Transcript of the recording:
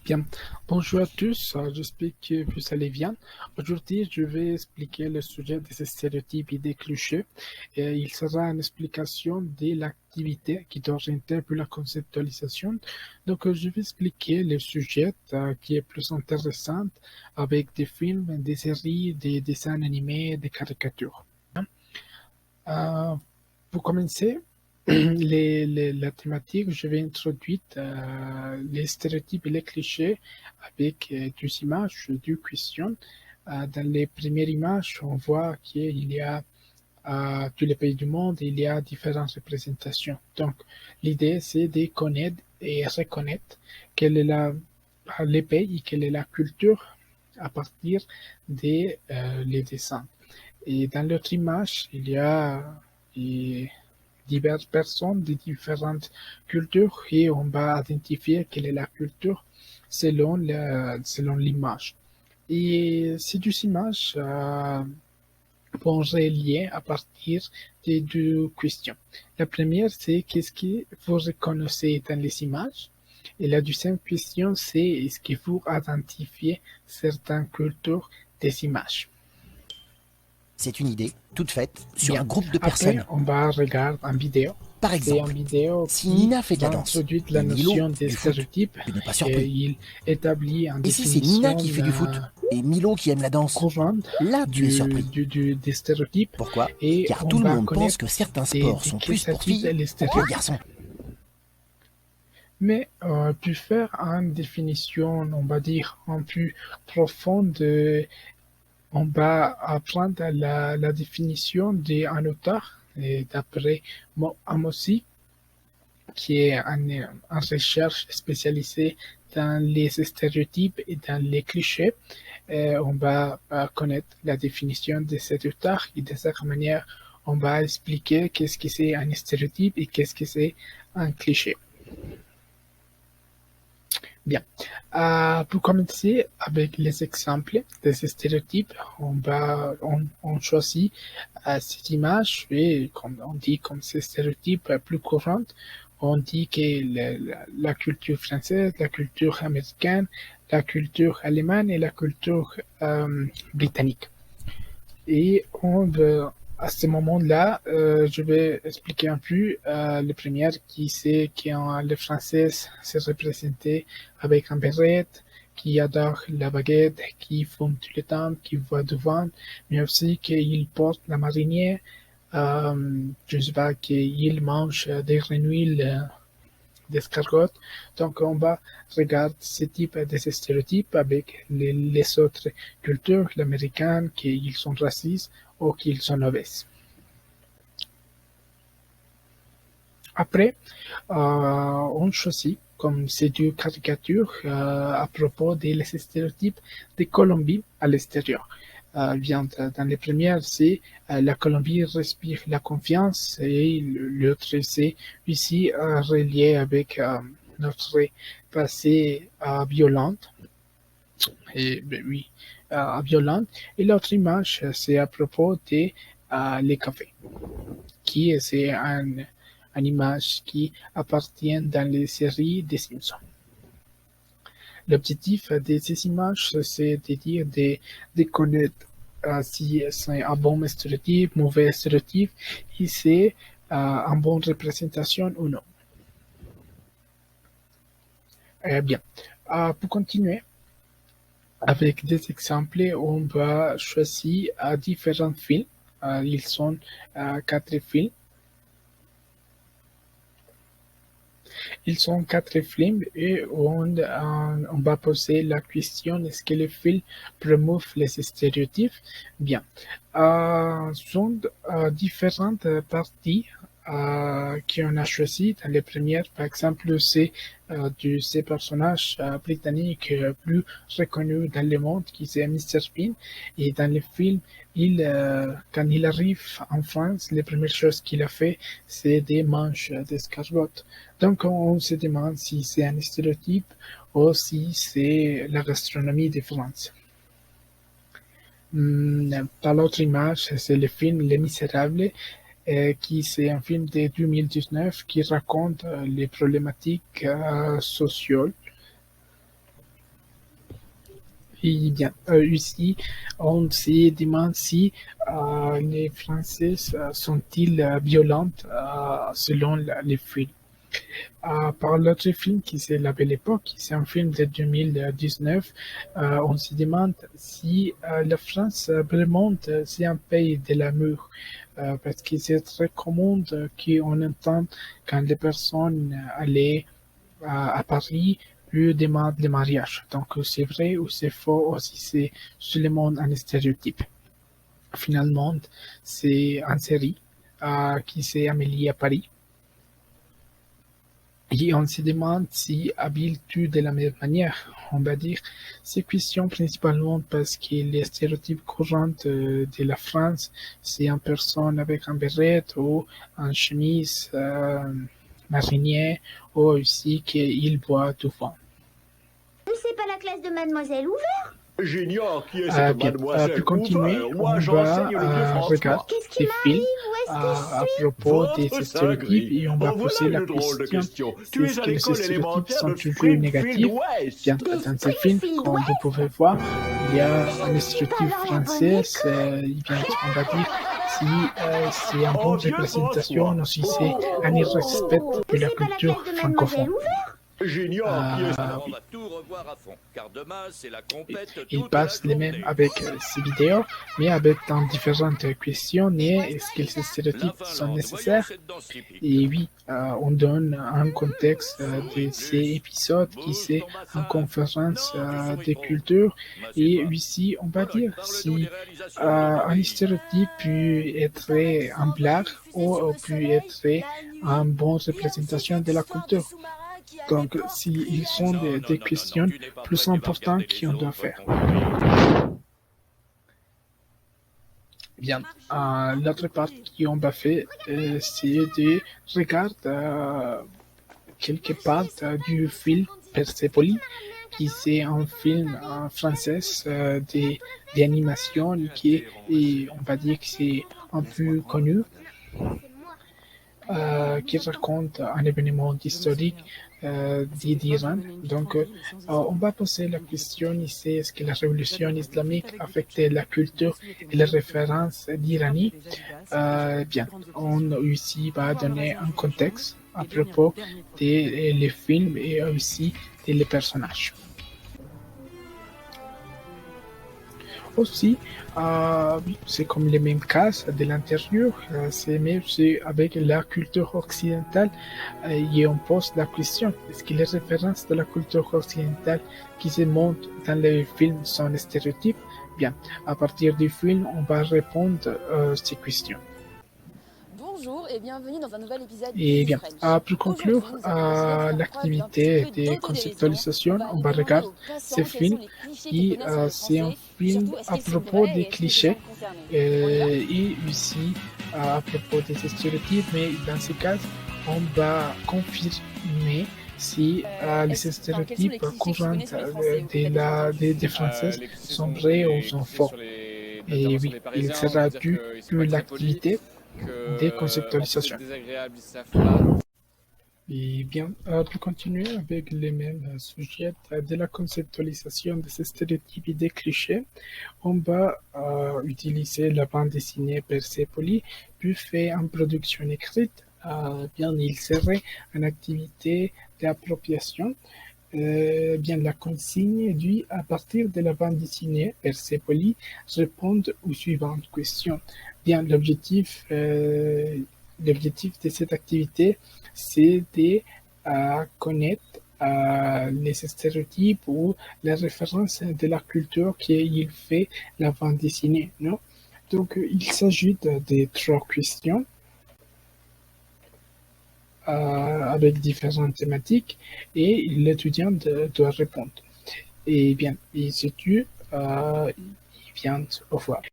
Bien, bonjour à tous, j'espère que vous allez bien. Aujourd'hui, je vais expliquer le sujet des stéréotypes et des clichés. Et il sera une explication de l'activité qui est orientée pour la conceptualisation. Donc, je vais expliquer le sujet qui est plus intéressant avec des films, des séries, des dessins animés, des caricatures. Euh, pour commencer, la thématique, je vais introduire les stéréotypes et les clichés avec deux images, deux questions. Dans les premières images, on voit qu'il y a tous les pays du monde, il y a différentes représentations. Donc, l'idée, c'est de connaître et reconnaître quel est les pays, quelle est la culture à partir des les dessins. Et dans l'autre image, il y a diverses personnes de différentes cultures et on va identifier quelle est la culture selon l'image. Et ces deux images vont relier à partir de deux questions. La première, c'est qu'est-ce que vous reconnaissez dans les images? Et la deuxième question, c'est est-ce que vous identifiez certaines cultures des images? C'est une idée toute faite sur Bien. un groupe de Après, personnes. on va regarder une vidéo. Par C'est une exemple, vidéo si qui Nina fait de va la danse introduire la et Milo notion des du foot, stéréotypes tu n'es pas et surpris. il établit une Et si c'est Nina définition qui fait du foot et Milo qui aime la danse, courante là tu es surpris. des stéréotypes Pourquoi? et Car on tout le va monde pense connaître que certains sports de sont quel plus pour s'agit filles les ou pour stéréotypes. garçons. Mais pour faire une définition, on va dire, un peu profonde, on va apprendre la définition d'un auteur, et d'après Amosi, qui est en recherche spécialisée dans les stéréotypes et dans les clichés. On va connaître la définition de cet auteur et de cette manière, on va expliquer qu'est-ce que c'est un stéréotype et qu'est-ce que c'est un cliché. Bien. Pour commencer avec les exemples de ces stéréotypes, on choisit cette image et comme on dit comme ces stéréotypes plus courantes, on dit que la culture française, la culture américaine, la culture allemande et la culture britannique. Et à ce moment-là, je vais expliquer un peu le premier qui c'est que le français se représenté avec un béret, qui adore la baguette, qui fume tout le temps, qui voit devant, mais aussi qu'il porte la marinière, je ne sais pas, qu'il mange des renouilles d'escargot. Donc, on va regarder ce type de stéréotypes avec les autres cultures, l'américaine, qu'ils sont racistes ou qu'ils sont obèses. Après, on choisit comme ces deux caricatures à propos des stéréotypes de Colombie à l'extérieur. Dans les premières, c'est la Colombie respire la confiance et l'autre, c'est ici relié avec notre passé violent. Et ben, oui, violent. Et l'autre image, c'est à propos des les cafés, qui c'est une image qui appartient dans les séries des Simpsons. L'objectif de ces images, c'est de dire de connaître si c'est un bon stéréotype, mauvais stéréotype, et c'est une bonne représentation ou non. Bien. Pour continuer, avec des exemples, on va choisir différents films. Ils sont quatre films. Ils sont quatre films et on va poser la question est-ce que les films promeuvent les stéréotypes? Bien. Sont différentes parties qu'on a choisi. Dans les premières, par exemple, c'est de ces personnages britanniques plus reconnus dans le monde, qui c'est Mr. Bean. Et dans le film, quand il arrive en France, les premières choses qu'il a fait, c'est des manches d'escargot. Donc, on se demande si c'est un stéréotype ou si c'est la gastronomie de France. Dans l'autre image, c'est le film Les Misérables, qui c'est un film de 2019 qui raconte les problématiques sociales Et bien, ici, on se demande si les Français sont-ils violents selon les films. Par l'autre film qui c'est La Belle Époque, c'est un film de 2019, on se demande si la France vraiment c'est un pays de l'amour, parce que c'est très commun qu'on entend quand les personnes allaient à Paris lui demandent le mariage. Donc c'est vrai ou c'est faux aussi, c'est seulement un stéréotype. Finalement, c'est une série qui s'est Amélie à Paris. Et on se demande si habiles-tu de la même manière. On va dire ces questions principalement parce que les stéréotypes courants de la France, c'est une personne avec un béret ou une chemise marinière ou aussi qu'il boit du vin. C'est pas la classe de Mademoiselle Hoover? J'ignore qui est cette mademoiselle pour continuer, Hoover. on Moi, va j'enseigne le vieux François. regarder Qu'est-ce des qui films m'arrive? Où est-ce que à je suis? propos des Votre stéréotypes et on va Oh, poser voilà la une drôle de question, question. Tu est-ce es à que les l'école stéréotypes élémentaire sont de toujours Springfield négatifs? West. Bien, dans ce film, comme vous pouvez voir, il y a un stéréotype français, on va dire si c'est une bonne représentation ou si c'est un irrespect pour la C'est pas la culture classe de Mademoiselle francophone. Hoover? J'ignore qui est cette... On va tout revoir à fond, car demain c'est la compète Il toute passe la les mêmes journée. avec ces vidéos, mais avec dans différentes questions. Est-ce que ces stéréotypes La sont Finlande, nécessaires? voyons cette danse typique. Et oui, on donne un contexte de ces épisodes qui c'est une conférence de culture. Et ici, on va dire si un stéréotype peut être un blague ou peut être une bonne représentation de la culture. Donc, s'ils sont des questions plus importantes qu'on doit faire. Bien, l'autre partie qu'on va faire, c'est de regarder quelques parts du film Persepolis, qui c'est un film français d'animation qui est, on va dire que c'est un peu connu, qui raconte un événement historique d'Iran. Donc, on va poser la question ici, est-ce que la révolution islamique affectait la culture et les références d'Iranie? Bien, on ici va donner un contexte à propos des films et aussi des personnages. Aussi, c'est comme les mêmes cas de l'intérieur, c'est avec la culture occidentale et on pose la question, est-ce que les références de la culture occidentale qui se montrent dans les films sont des stéréotypes? Bien, à partir du film, on va répondre à ces questions. Bonjour et bienvenue dans un nouvel épisode Et bien, French. pour conclure l'activité de conceptualisation, on va regarder ce film qui c'est un film à propos des clichés et aussi à propos des stéréotypes, mais dans ce cas, on va confirmer si les stéréotypes courants des Français sont vrais ou sont faux. Et oui, il sera dû pour l'activité de conceptualisation. Et bien, pour continuer avec les mêmes sujets de la conceptualisation de ces stéréotypes et des clichés, on va utiliser la bande dessinée Persepolis, puis faire une production écrite. Bien, il serait une activité d'appropriation. Bien, la consigne due à partir de la bande dessinée Persepolis répondre aux suivantes questions. Bien, l'objectif de cette activité, c'est de connaître les stéréotypes ou les références de la culture qu'il fait la bande dessinée. Non? Donc, il s'agit de 3 questions avec différentes thématiques et l'étudiant doit répondre. Et bien, et si tu, il vient au revoir.